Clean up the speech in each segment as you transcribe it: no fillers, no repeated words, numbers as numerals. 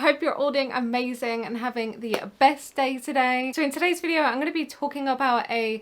hope you're all doing amazing and having the best day today. So in today's video, I'm going to be talking about a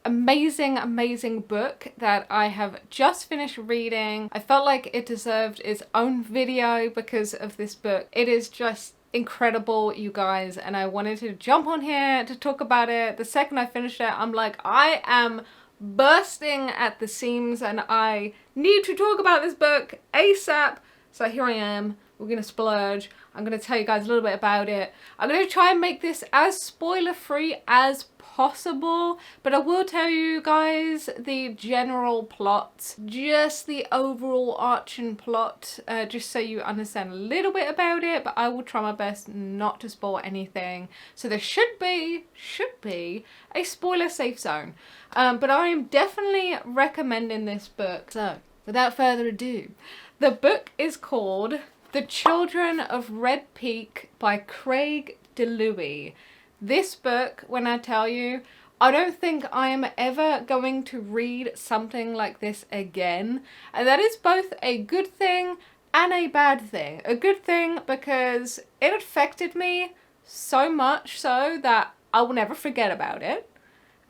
amazing book that I have just finished reading. I felt like it deserved its own video because of this book. It is just incredible, you guys, and I wanted to jump on here to talk about it. The second I finished it, I'm like, I am bursting at the seams and I need to talk about this book ASAP. So here I am. We're gonna splurge. I'm gonna tell you guys a little bit about it. I'm gonna try and make this as spoiler free as possible, but I will tell you guys the general plot, just the overall arching plot, just so you understand a little bit about it, but I will try my best not to spoil anything. So there should be a spoiler safe zone, but I am definitely recommending this book. So without further ado, the book is called The Children of Red Peak by Craig DiLouie. This book, when I tell you, I don't think I am ever going to read something like this again. And that is both a good thing and a bad thing. A good thing because it affected me so much so that I will never forget about it.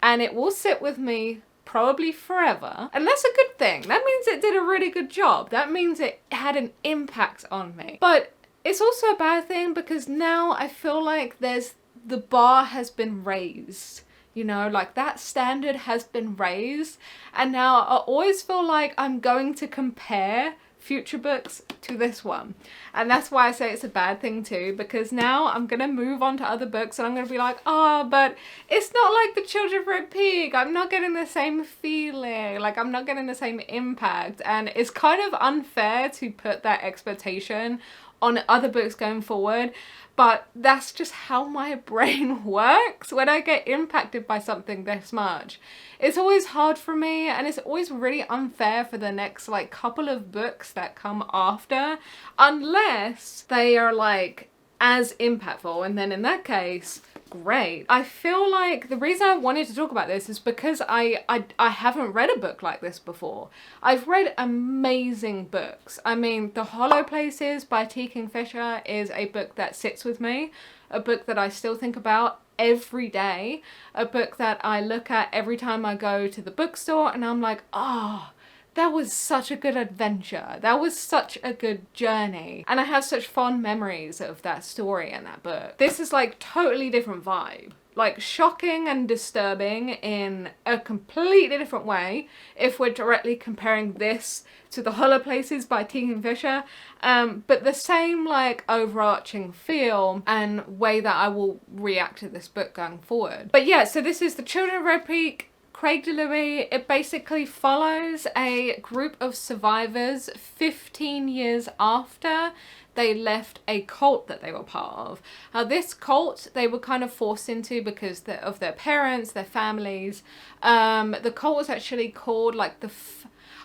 And it will sit with me probably forever. And that's a good thing. That means it did a really good job. That means it had an impact on me. But it's also a bad thing because now I feel like the bar has been raised. You know, like that standard has been raised. And now I always feel like I'm going to compare future books to this one. And that's why I say it's a bad thing too, because now I'm gonna move on to other books and I'm gonna be like, oh, but it's not like The Children of Red Peak. I'm not getting the same feeling, like I'm not getting the same impact. And it's kind of unfair to put that expectation on other books going forward, but that's just how my brain works when I get impacted by something this much. It's always hard for me, and it's always really unfair for the next like couple of books that come after, unless they are like as impactful, and then in that case, great. I feel like the reason I wanted to talk about this is because I haven't read a book like this before. I've read amazing books. I mean, The Hollow Places by T. Kingfisher is a book that sits with me, a book that I still think about every day, a book that I look at every time I go to the bookstore and I'm like, oh, that was such a good adventure. That was such a good journey. And I have such fond memories of that story and that book. This is like totally different vibe. Like shocking and disturbing in a completely different way if we're directly comparing this to The Hollow Places by T. Kingfisher, but the same like overarching feel and way that I will react to this book going forward. But yeah, so this is The Children of Red Peak, Craig DiLouie. It basically follows a group of survivors 15 years after they left a cult that they were part of. Now this cult they were kind of forced into because of their parents, their families. The cult was actually called like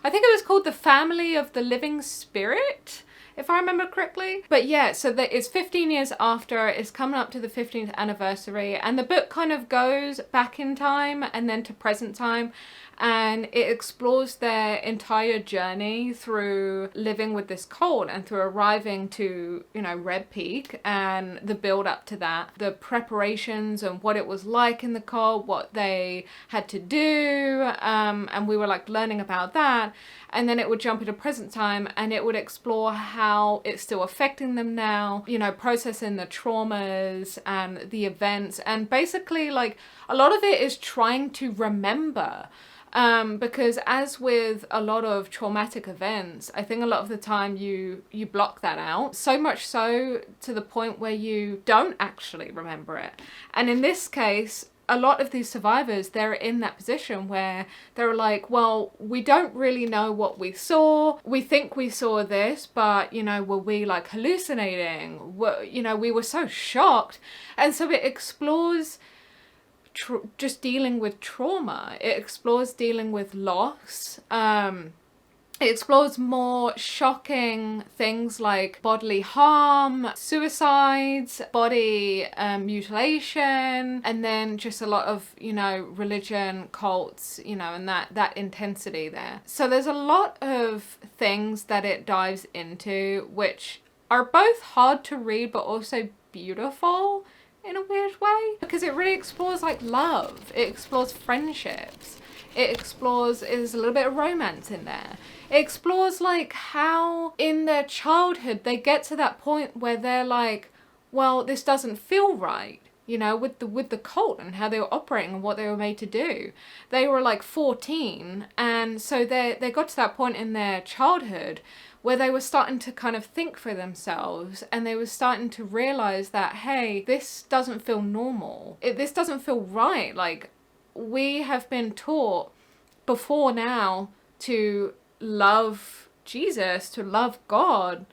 I think it was called the Family of the Living Spirit, if I remember correctly. But yeah, so it's 15 years after, it's coming up to the 15th anniversary, and the book kind of goes back in time and then to present time, and it explores their entire journey through living with this cult and through arriving to, you know, Red Peak and the build up to that, the preparations and what it was like in the cult, what they had to do, and we were like learning about that. And then it would jump into present time and it would explore how it's still affecting them now, you know, processing the traumas and the events. And basically like a lot of it is trying to remember. Because as with a lot of traumatic events, I think a lot of the time you block that out, so much so to the point where you don't actually remember it. And in this case, a lot of these survivors, they're in that position where they're like, well, we don't really know what we saw. We think we saw this, but, you know, were we like hallucinating? You know, we were so shocked. And so it explores just dealing with trauma. It explores dealing with loss. It explores more shocking things like bodily harm, suicides, body mutilation, and then just a lot of, you know, religion, cults, you know, and that intensity there. So there's a lot of things that it dives into, which are both hard to read but also beautiful in a weird way, because it really explores like love, it explores friendships, it explores, there's a little bit of romance in there. It explores like how in their childhood they get to that point where they're like, well, this doesn't feel right. You know, with the cult and how they were operating and what they were made to do. They were like 14, and so they got to that point in their childhood where they were starting to kind of think for themselves, and they were starting to realize that, hey, this doesn't feel normal. This doesn't feel right. Like, we have been taught before now to love Jesus, to love God.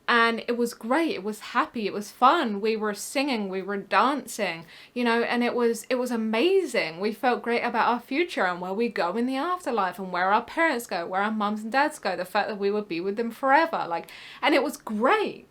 And it was great, it was happy, it was fun, we were singing, we were dancing, you know, and it was amazing. We felt great about our future and where we go in the afterlife and where our parents go, where our mums and dads go, the fact that we would be with them forever, like, and it was great.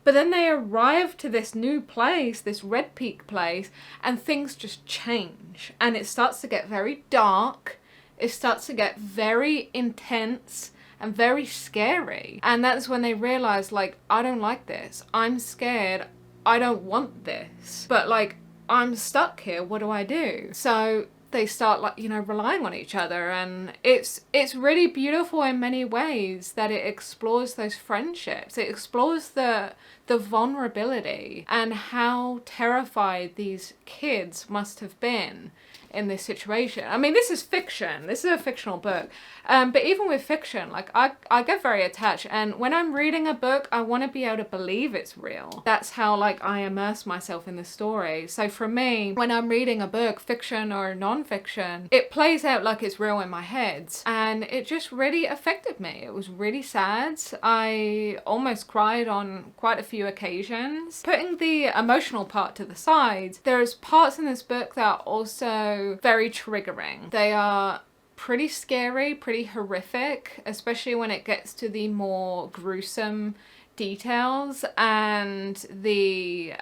But then they arrive to this new place, this Red Peak place, and things just change. And it starts to get very dark, it starts to get very intense, and very scary. And that's when they realize, like, I don't like this. I'm scared. I don't want this. But like, I'm stuck here. What do I do? So they start, like, you know, relying on each other, and it's really beautiful in many ways that it explores those friendships. It explores the vulnerability and how terrified these kids must have been in this situation. I mean, this is fiction. This is a fictional book. But even with fiction, like, I get very attached. And when I'm reading a book, I want to be able to believe it's real. That's how, like, I immerse myself in the story. So for me, when I'm reading a book, fiction or non-fiction, it plays out like it's real in my head. And it just really affected me. It was really sad. I almost cried on quite a few occasions. Putting the emotional part to the side, there's parts in this book that are also very triggering. They are pretty scary, pretty horrific, especially when it gets to the more gruesome details and the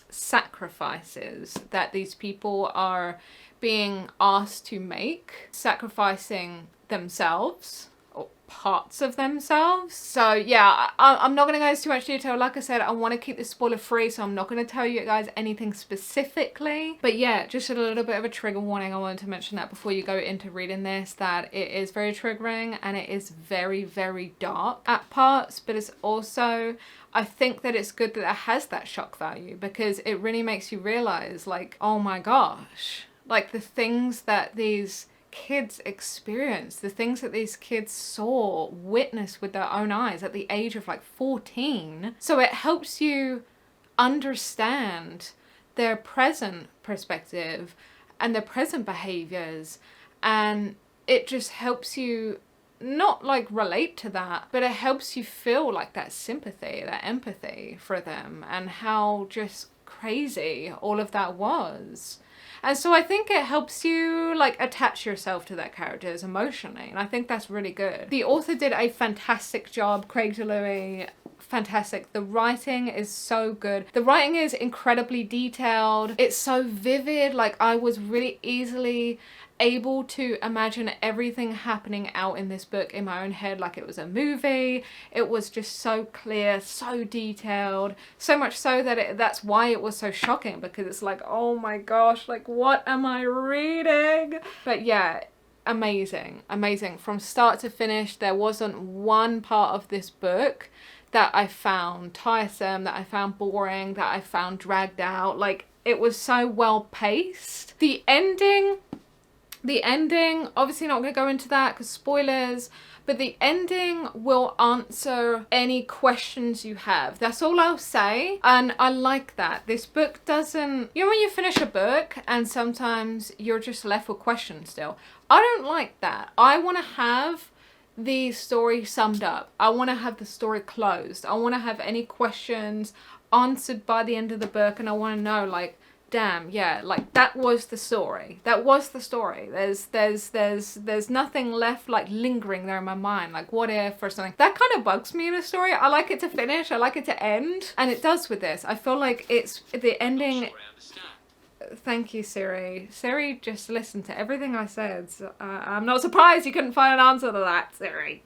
sacrifices that these people are being asked to make, sacrificing themselves or parts of themselves. So yeah, I'm not going to go into too much detail. Like I said, I want to keep this spoiler free, so I'm not going to tell you guys anything specifically. But yeah, just a little bit of a trigger warning. I wanted to mention that before you go into reading this, that it is very triggering and it is very, very dark at parts, but it's also, I think that it's good that it has that shock value, because it really makes you realize, like, oh my gosh, like the things that these kids experience, the things that these kids saw, witnessed with their own eyes at the age of like 14. So it helps you understand their present perspective and their present behaviors, and it just helps you not like relate to that, but it helps you feel like that sympathy, that empathy for them, and how just crazy all of that was. And so I think it helps you like attach yourself to their characters emotionally, and I think that's really good. The author did a fantastic job, Craig DiLouie, fantastic. The writing is so good. The writing is incredibly detailed. It's so vivid. Like, I was really easily able to imagine everything happening out in this book in my own head like it was a movie. It was just so clear, so detailed, so much so that that's why it was so shocking, because it's like, oh my gosh, like, what am I reading? But yeah, amazing, amazing. From start to finish, there wasn't one part of this book that I found tiresome, that I found boring, that I found dragged out. Like, it was so well paced. The ending, obviously not going to go into that because spoilers, but the ending will answer any questions you have. That's all I'll say. And I like that. This book doesn't, you know when you finish a book and sometimes you're just left with questions still? I don't like that. I want to have the story summed up. I want to have the story closed. I want to have any questions answered by the end of the book, and I want to know, like, damn, yeah, like, that was the story. That was the story. There's nothing left, like, lingering there in my mind, like, what if or something. That kind of bugs me in a story. I like it to finish. I like it to end. And it does with this. I feel like it's the ending. Thank you, Siri. Siri just listened to everything I said. So, I'm not surprised you couldn't find an answer to that, Siri.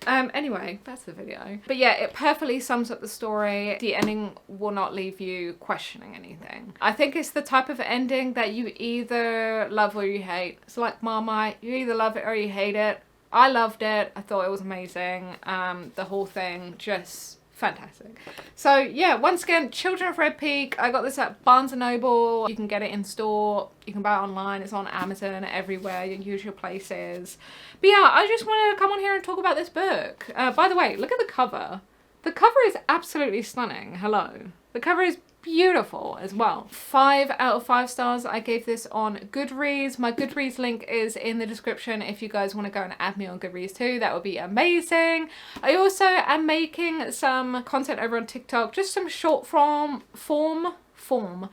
Anyway, that's the video. But yeah, it perfectly sums up the story. The ending will not leave you questioning anything. I think it's the type of ending that you either love or you hate. It's like Marmite, you either love it or you hate it. I loved it. I thought it was amazing. The whole thing just fantastic. So yeah, once again, Children of Red Peak. I got this at Barnes & Noble. You can get it in store. You can buy it online. It's on Amazon, everywhere, your usual places. But yeah, I just wanted to come on here and talk about this book. By the way, look at the cover. The cover is absolutely stunning. Hello. The cover is beautiful as well. 5 out of 5 stars. I gave this on Goodreads. My Goodreads link is in the description if you guys want to go and add me on Goodreads too. That would be amazing. I also am making some content over on TikTok, just some short form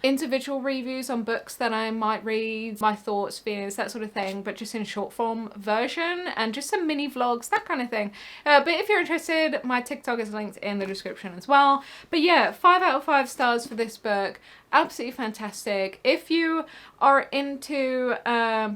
individual reviews on books that I might read, my thoughts, fears, that sort of thing, but just in short form version, and just some mini vlogs, that kind of thing. But if you're interested, my TikTok is linked in the description as well. But yeah, 5 out of 5 stars for this book. Absolutely fantastic. If you are into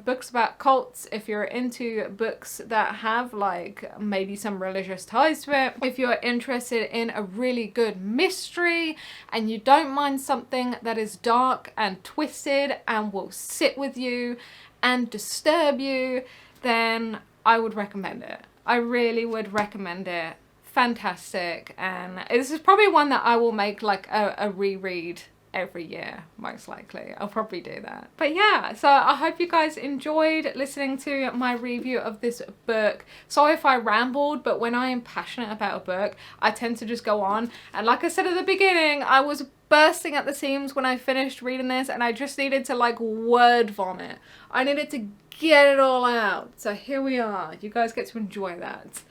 books about cults, if you're into books that have like maybe some religious ties to it, if you're interested in a really good mystery and you don't mind something that is dark and twisted and will sit with you and disturb you, then I would recommend it. I really would recommend it. Fantastic. And this is probably one that I will make like a reread every year, most likely. I'll probably do that. But yeah, so I hope you guys enjoyed listening to my review of this book. Sorry if I rambled, but when I am passionate about a book, I tend to just go on. And like I said at the beginning, I was bursting at the seams when I finished reading this, and I just needed to like word vomit. I needed to get it all out. So here we are. You guys get to enjoy that.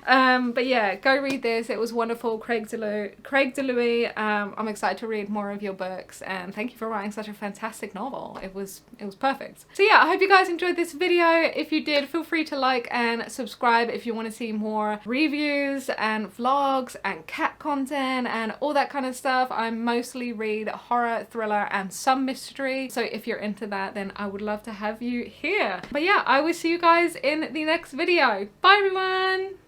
But yeah, go read this. It was wonderful. Craig DiLouie. I'm excited to read more of your books, and thank you for writing such a fantastic novel. It was perfect. So yeah, I hope you guys enjoyed this video. If you did, feel free to like and subscribe if you want to see more reviews and vlogs and cat content and all that kind of stuff. I mostly read horror, thriller, and some mystery. So if you're into that, then I would love to have you here. But yeah, I will see you guys in the next video. Bye everyone!